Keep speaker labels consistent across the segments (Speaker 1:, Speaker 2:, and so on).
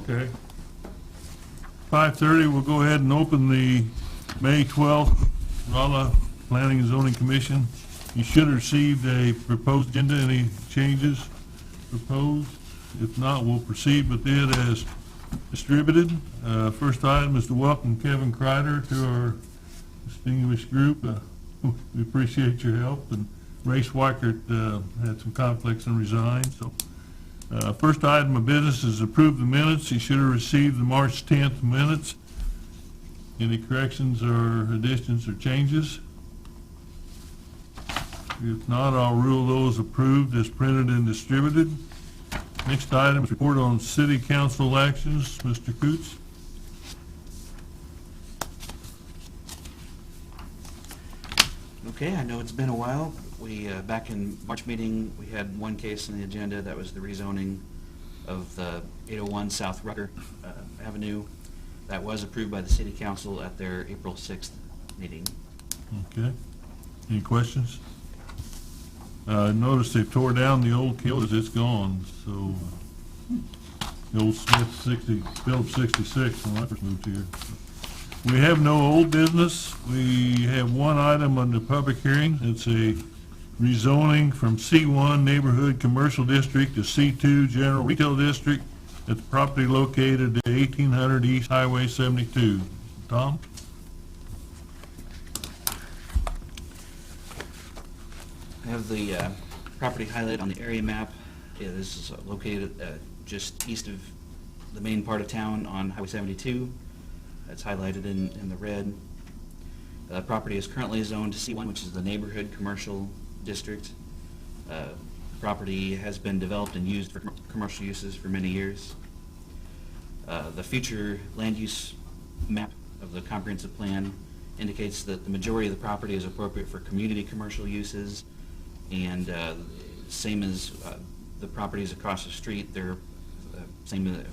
Speaker 1: Okay. 5:30, we'll go ahead and open the May 12th Rolla Planning and Zoning Commission. You should have received a proposed agenda. Any changes proposed? If not, we'll proceed with it as distributed. First item is to welcome Kevin Kreider to our distinguished group. We appreciate your help, and Ray Schweikert had some conflicts and resigned. So, first item of business is approve the minutes. You should have received the March 10th minutes. Any corrections or additions or changes? If not, I'll rule those approved as printed and distributed. Next item is report on city council actions. Mr. Coots.
Speaker 2: Okay, I know it's been a while. We, back in March meeting, we had one case on the agenda. That was the rezoning of the 801 South Rucker Avenue. That was approved by the city council at their April 6th meeting.
Speaker 1: Okay. Any questions? Notice they tore down the old Kills. It's gone. So the old Smith Phillips 66 when I first moved here. We have no old business. We have one item on the public hearing. It's a rezoning from C1 Neighborhood Commercial District to C2 General Retail District at the property located at 1800 East Highway 72. Tom?
Speaker 2: I have the property highlighted on the area map. Yeah, this is located just east of the main part of town on Highway 72. That's highlighted in the red. The property is currently zoned to C1, which is the neighborhood commercial district. Property has been developed and used for commercial uses for many years. The future land use map of the comprehensive plan indicates that the majority of the property is appropriate for community commercial uses, and same as the properties across the street, they're same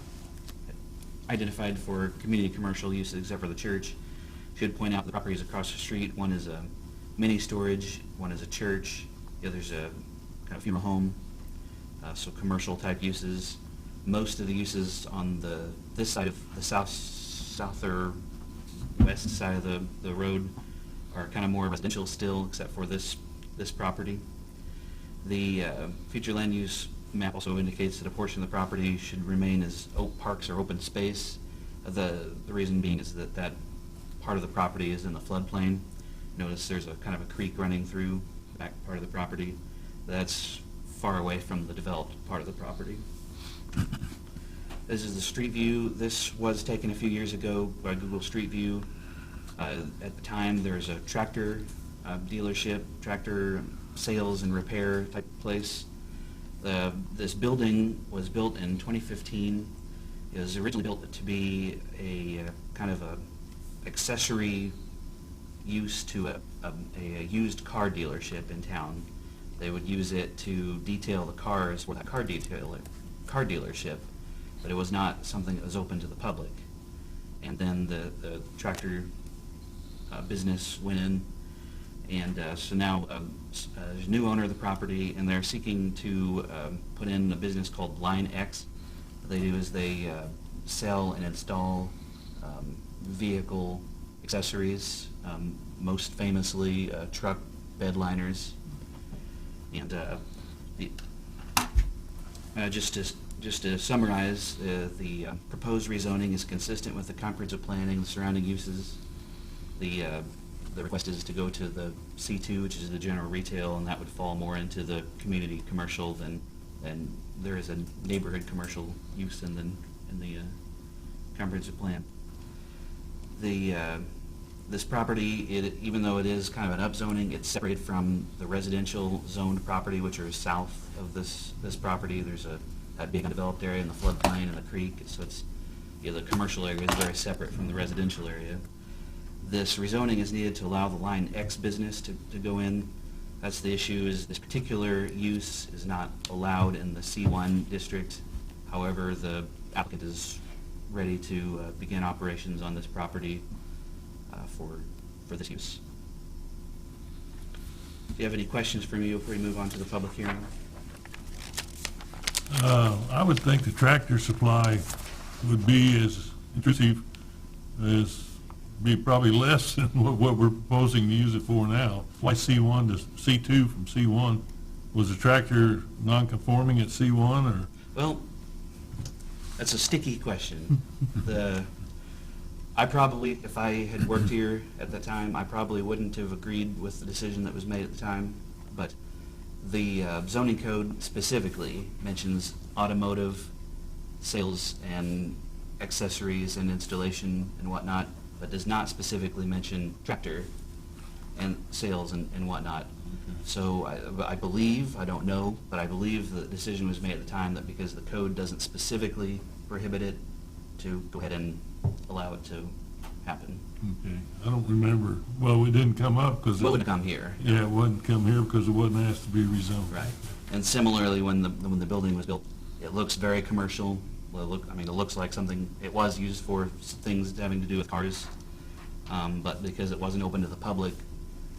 Speaker 2: identified for community commercial uses except for the church. Should point out the properties across the street. One is a mini storage, one is a church, the other's a kind of funeral home, so commercial type uses. Most of the uses on this side of the south or west side of the road are kind of more residential still, except for this property. The future land use map also indicates that a portion of the property should remain as parks or open space. The reason being is that part of the property is in the floodplain. Notice there's a kind of a creek running through the back part of the property. That's far away from the developed part of the property. This is the street view. This was taken a few years ago by Google Street View. At the time, there was a tractor dealership, tractor sales and repair type place. This building was built in 2015. It was originally built to be a kind of a accessory use to a used car dealership in town. They would use it to detail the cars for that car dealership, but it was not something that was open to the public. And then the tractor business went in, and so now there's a new owner of the property, and they're seeking to put in a business called Line X. What they do is they sell and install vehicle accessories, most famously truck bed liners. And just to summarize, the proposed rezoning is consistent with the comprehensive planning, the surrounding uses. The request is to go to the C2, which is the general retail, and that would fall more into the community commercial than there is a neighborhood commercial use in the comprehensive plan. This property, even though it is kind of an upzoning, it's separated from the residential zoned property, which are south of this property. There's that big undeveloped area in the floodplain and the creek, so it's the commercial area is very separate from the residential area. This rezoning is needed to allow the Line X business to go in. That's the issue, is this particular use is not allowed in the C1 district. However, the applicant is ready to begin operations on this property for this use. Do you have any questions for me before we move on to the public hearing?
Speaker 1: I would think the Tractor Supply would be as intrusive as, be probably less than what we're proposing to use it for now. Why C1 to C2 from C1? Was the tractor non-conforming at C1, or?
Speaker 2: Well, that's a sticky question. I probably, if I had worked here at the time, I probably wouldn't have agreed with the decision that was made at the time, but the zoning code specifically mentions automotive sales and accessories and installation and whatnot, but does not specifically mention tractor and sales and whatnot. So I believe, I don't know, but I believe the decision was made at the time that because the code doesn't specifically prohibit it, to go ahead and allow it to happen.
Speaker 1: Okay, I don't remember. Well, we didn't come up because
Speaker 2: What would come here?
Speaker 1: Yeah, it wouldn't come here because it wasn't asked to be rezoned.
Speaker 2: Right. And similarly, when the building was built, it looks very commercial. Well, it looks like something, it was used for things having to do with cars. But because it wasn't open to the public,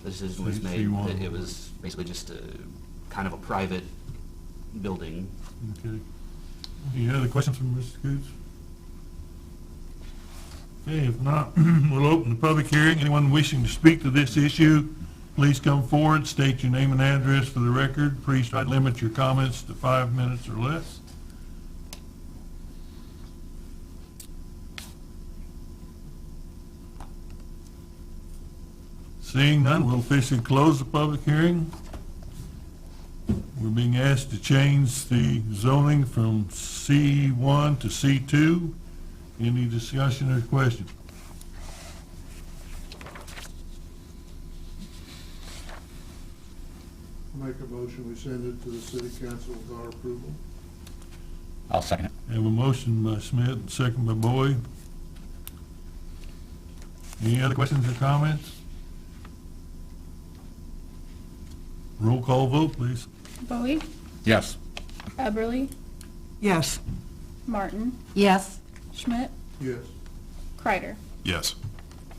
Speaker 2: the decision was made that it was basically just kind of a private building.
Speaker 1: Okay. Any other questions from Mr. Coots? Okay, if not, we'll open the public hearing. Anyone wishing to speak to this issue, please come forward, state your name and address for the record. Please try to limit your comments to 5 minutes or less. Seeing none, we'll officially close the public hearing. We're being asked to change the zoning from C1 to C2. Any discussion or question?
Speaker 3: I'll make a motion, we send it to the city council with our approval.
Speaker 4: I'll second it.
Speaker 1: I have a motion by Smith and second by Boyd. Any other questions or comments? Roll call vote, please.
Speaker 5: Bowie,
Speaker 4: Yes.
Speaker 5: Eberly,
Speaker 6: Yes.
Speaker 5: Martin,
Speaker 6: Yes.
Speaker 5: Schmidt,
Speaker 3: Yes.
Speaker 5: Kreider.
Speaker 4: Yes.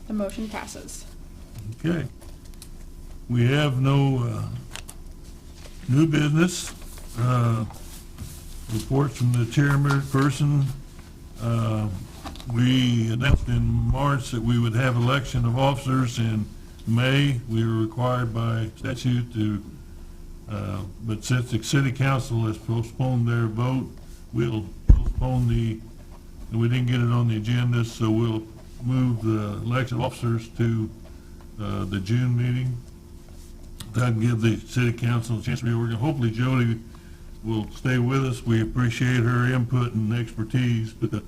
Speaker 5: The motion passes.
Speaker 1: Okay. We have no new business. Reports from the chairperson. We announced in March that we would have election of officers in May. We were required by statute to, but since the city council has postponed their vote, we'll postpone and we didn't get it on the agenda, so we'll move the election of officers to the June meeting. That'll give the city council a chance to reorganize. Hopefully Jody will stay with us. We appreciate her input and expertise, but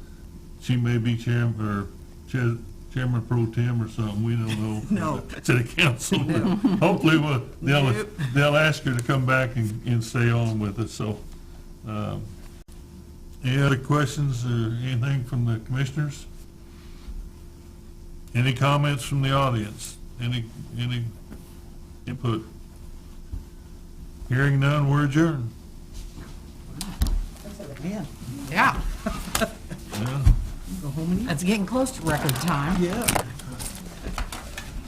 Speaker 1: she may be chairman pro tem or something. We don't know.
Speaker 6: No.
Speaker 1: City council.
Speaker 6: No.
Speaker 1: Hopefully they'll ask her to come back and stay on with us. So, any other questions or anything from the commissioners? Any comments from the audience? Any input? Hearing none, we're adjourned.
Speaker 6: Yeah.
Speaker 1: Yeah.
Speaker 6: That's getting close to record time.
Speaker 3: Yeah.